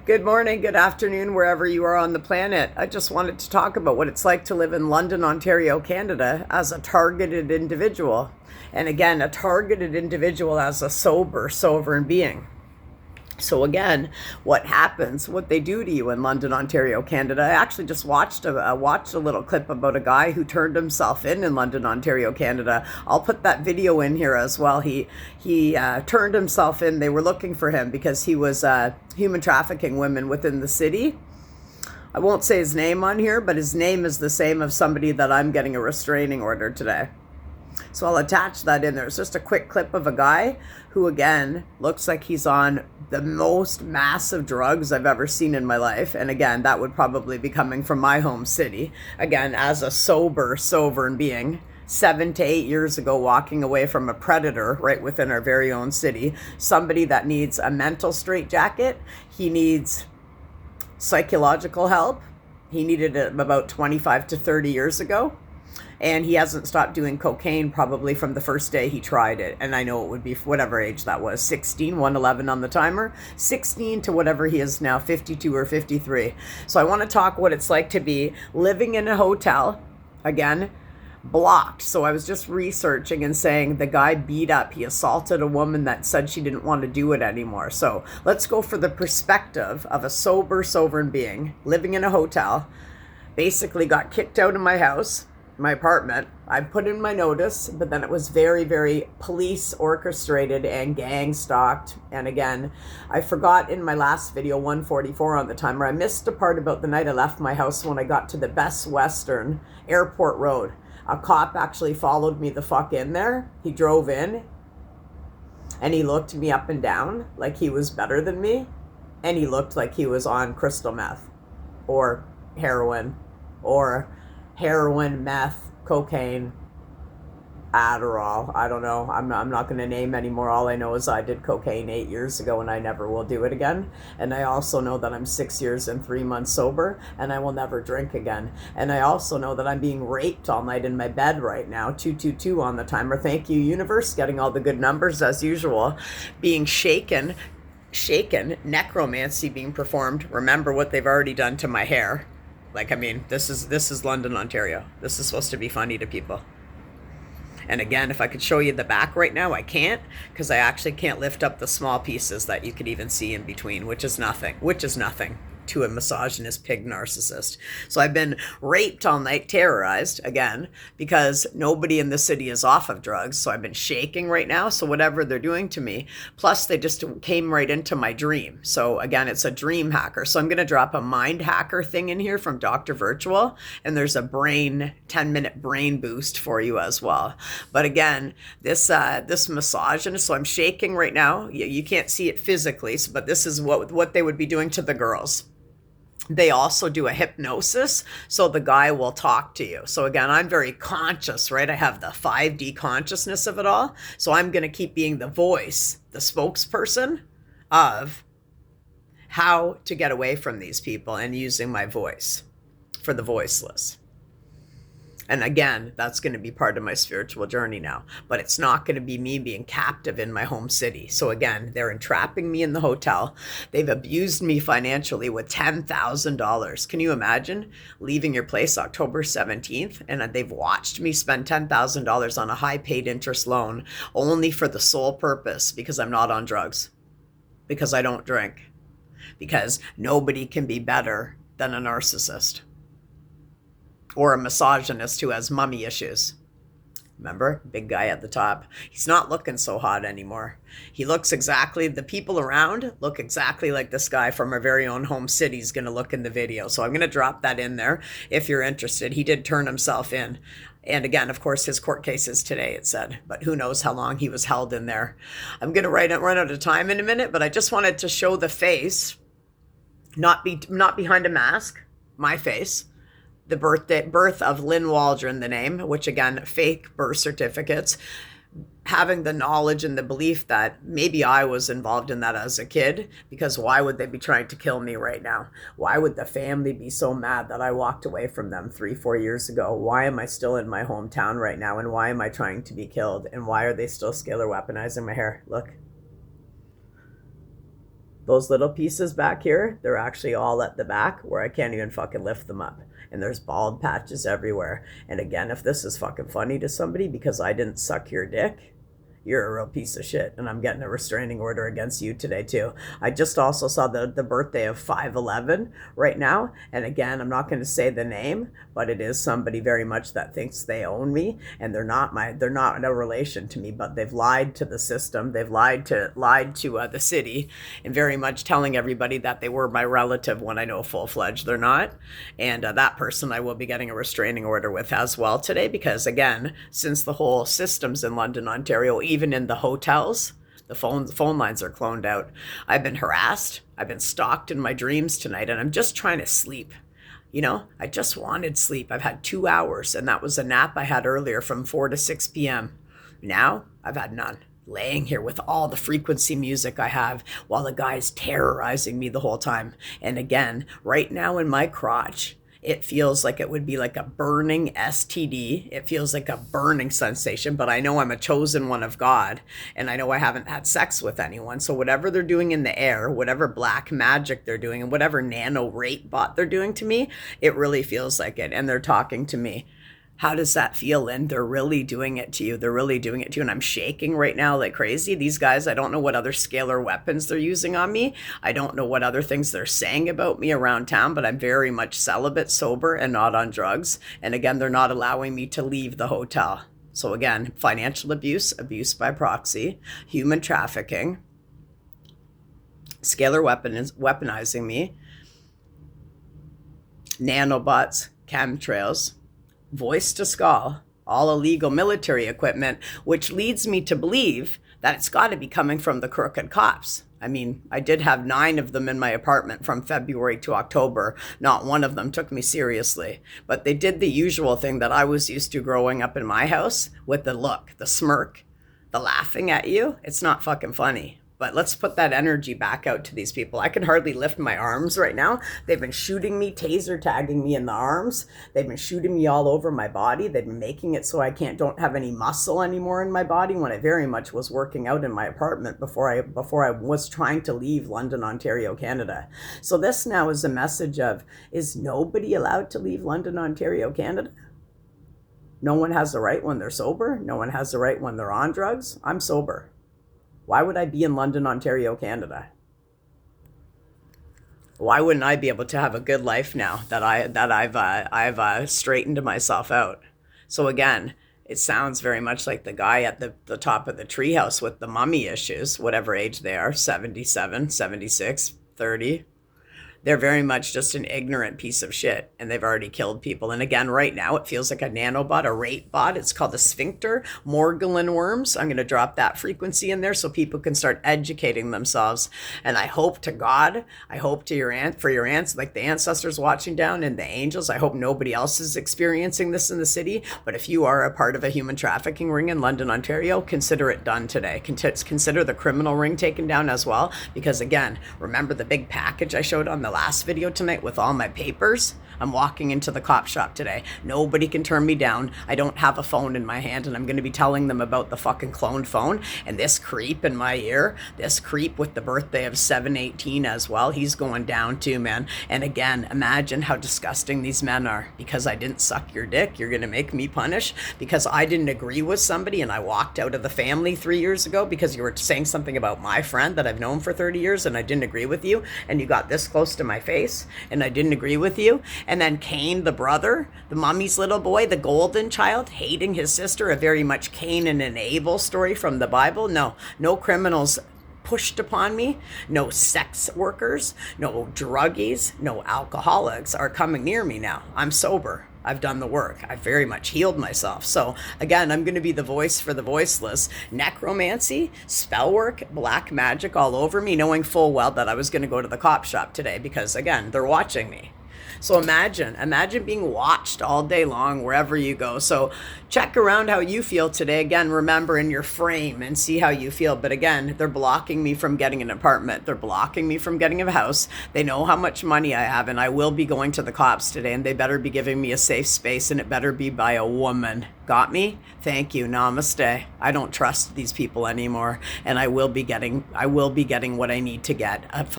Good morning, good afternoon, wherever you are on the planet. I just wanted to talk about what it's like to live in London, Ontario, Canada as a targeted individual. And again, a targeted individual as a sovereign being. So again, what happens, what they do to you in London, Ontario, Canada. I actually just watched a little clip about a guy who turned himself in London, Ontario, Canada. I'll put that video in here as well. He turned himself in. They were looking for him because he was human trafficking women within the city. I won't say his name on here, but his name is the same of somebody that I'm getting a restraining order today. So I'll attach that in there. It's just a quick clip of a guy who, again, looks like he's on the most massive drugs I've ever seen in my life. And again, that would probably be coming from my home city. Again, as a sovereign being, 7 to 8 years ago, walking away from a predator right within our very own city. Somebody that needs a mental straitjacket. He needs psychological help. He needed it about 25 to 30 years ago. And he hasn't stopped doing cocaine probably from the first day he tried it. And I know it would be whatever age that was, 16, 111 on the timer, 16 to whatever he is now, 52 or 53. So I want to talk what it's like to be living in a hotel, again, blocked. So I was just researching and saying the guy beat up, he assaulted a woman that said she didn't want to do it anymore. So let's go for the perspective of a sovereign being living in a hotel, basically got kicked out of my house, my apartment. I put in my notice, but then it was very, very police orchestrated and gang stalked. And again, I forgot in my last video, 144 on the timer, I missed a part about the night I left my house when I got to the Best Western Airport Road. A cop actually followed me the fuck in there. He drove in and he looked me up and down like he was better than me. And he looked like he was on crystal meth or heroin, meth, cocaine, Adderall. I don't know. I'm not going to name anymore. All I know is I did cocaine 8 years ago and I never will do it again. And I also know that I'm 6 years and 3 months sober and I will never drink again. And I also know that I'm being raped all night in my bed right now. 222 on the timer. Thank you, universe. Getting all the good numbers as usual. Being shaken, necromancy being performed. Remember what they've already done to my hair. Like, I mean, this is London, Ontario. This is supposed to be funny to people. And again, if I could show you the back right now, I can't, because I actually can't lift up the small pieces that you could even see in between, which is nothing to a misogynist pig narcissist. So I've been raped all night, terrorized, again, because nobody in the city is off of drugs. So I've been shaking right now. So whatever they're doing to me, plus they just came right into my dream. So again, it's a dream hacker. So I'm going to drop a mind hacker thing in here from Dr. Virtual. And there's a 10-minute brain boost for you as well. But again, this misogynist, so I'm shaking right now. You can't see it physically, but this is what they would be doing to the girls. They also do a hypnosis, so the guy will talk to you. So again, I'm very conscious, right? I have the 5D consciousness of it all. So I'm going to keep being the voice, the spokesperson of how to get away from these people and using my voice for the voiceless. And again, that's going to be part of my spiritual journey now. But it's not going to be me being captive in my home city. So again, they're entrapping me in the hotel. They've abused me financially with $10,000. Can you imagine leaving your place October 17th and they've watched me spend $10,000 on a high paid interest loan only for the sole purpose because I'm not on drugs, because I don't drink, because nobody can be better than a narcissist. Or a misogynist who has mummy issues. Remember, big guy at the top. He's not looking so hot anymore. He looks exactly, the people around look exactly like this guy from our very own home city is going to look in the video. So I'm going to drop that in there if you're interested. He did turn himself in. And again, of course, his court case is today, it said. But who knows how long he was held in there. I'm going to run out of time in a minute, but I just wanted to show the face, not behind a mask, my face. The birth of Lynn Waldron, the name, which again, fake birth certificates, having the knowledge and the belief that maybe I was involved in that as a kid, because why would they be trying to kill me right now? Why would the family be so mad that I walked away from them 3-4 years ago? Why am I still in my hometown right now? And why am I trying to be killed? And why are they still scalar weaponizing my hair? Look. Those little pieces back here, they're actually all at the back where I can't even fucking lift them up. And there's bald patches everywhere. And again, if this is fucking funny to somebody because I didn't suck your dick, you're a real piece of shit, and I'm getting a restraining order against you today too. I just also saw the birthday of 511 right now, and again, I'm not going to say the name, but it is somebody very much that thinks they own me, and they're not in a relation to me, but they've lied to the system, they've lied to the city, and very much telling everybody that they were my relative when I know full-fledged they're not. And that person I will be getting a restraining order with as well today, because again, since the whole system's in London, Ontario, even in the hotels, the phone lines are cloned out. I've been harassed. I've been stalked in my dreams tonight, and I'm just trying to sleep. You know, I just wanted sleep. I've had 2 hours, and that was a nap I had earlier from 4 to 6 p.m. Now, I've had none. Laying here with all the frequency music I have while the guy's terrorizing me the whole time. And again, right now in my crotch, it feels like it would be like a burning STD. It feels like a burning sensation, but I know I'm a chosen one of God, and I know I haven't had sex with anyone. So whatever they're doing in the air, whatever black magic they're doing, and whatever nano rape bot they're doing to me, it really feels like it. And they're talking to me. How does that feel, Lynn? They're really doing it to you. They're really doing it to you. And I'm shaking right now like crazy. These guys, I don't know what other scalar weapons they're using on me. I don't know what other things they're saying about me around town, but I'm very much celibate, sober, and not on drugs. And again, they're not allowing me to leave the hotel. So again, financial abuse, abuse by proxy, human trafficking, scalar weaponizing me, nanobots, chemtrails, voice to skull, all illegal military equipment, which leads me to believe that it's got to be coming from the crooked cops. I mean, I did have 9 of them in my apartment from February to October. Not one of them took me seriously, but they did the usual thing that I was used to growing up in my house with the look, the smirk, the laughing at you. It's not fucking funny. But let's put that energy back out to these people. I can hardly lift my arms right now. They've been shooting me, taser tagging me in the arms. They've been shooting me all over my body. They've been making it so I don't have any muscle anymore in my body, when I very much was working out in my apartment before I was trying to leave London, Ontario, Canada. So this now is a message of, is nobody allowed to leave London, Ontario, Canada? No one has the right when they're sober. No one has the right when they're on drugs. I'm sober. Why would I be in London, Ontario, Canada? Why wouldn't I be able to have a good life now that I've straightened myself out? So again, it sounds very much like the guy at the top of the treehouse with the mummy issues, whatever age they are, 77, 76, 30. They're very much just an ignorant piece of shit, and they've already killed people. And again, right now, it feels like a nanobot, a rape bot. It's called a sphincter, Morgellon worms. I'm going to drop that frequency in there so people can start educating themselves. And I hope to God, I hope to for your aunts, like the ancestors watching down and the angels, I hope nobody else is experiencing this in the city. But if you are a part of a human trafficking ring in London, Ontario, consider it done today. Consider the criminal ring taken down as well. Because again, remember the big package I showed on the last video tonight with all my papers? I'm walking into the cop shop today. Nobody can turn me down. I don't have a phone in my hand, and I'm going to be telling them about the fucking cloned phone. And this creep in my ear, this creep with the birthday of 718 as well, he's going down too, man. And again, imagine how disgusting these men are. Because I didn't suck your dick, you're going to make me punish? Because I didn't agree with somebody and I walked out of the family 3 years ago because you were saying something about my friend that I've known for 30 years and I didn't agree with you, and you got this close to my face and I didn't agree with you? And then Cain, the brother, the mummy's little boy, the golden child, hating his sister, a very much Cain and an Abel story from the Bible. No criminals pushed upon me. No sex workers, no druggies, no alcoholics are coming near me now. I'm sober. I've done the work. I've very much healed myself. So again, I'm going to be the voice for the voiceless. Necromancy, spell work, black magic all over me, knowing full well that I was going to go to the cop shop today because again, they're watching me. So imagine being watched all day long wherever you go. So check around how you feel today. Again, remember in your frame and see how you feel. But again, they're blocking me from getting an apartment. They're blocking me from getting a house. They know how much money I have, and I will be going to the cops today, and they better be giving me a safe space, and it better be by a woman. Got me? Thank you. Namaste. I don't trust these people anymore, and I will be getting what I need to get.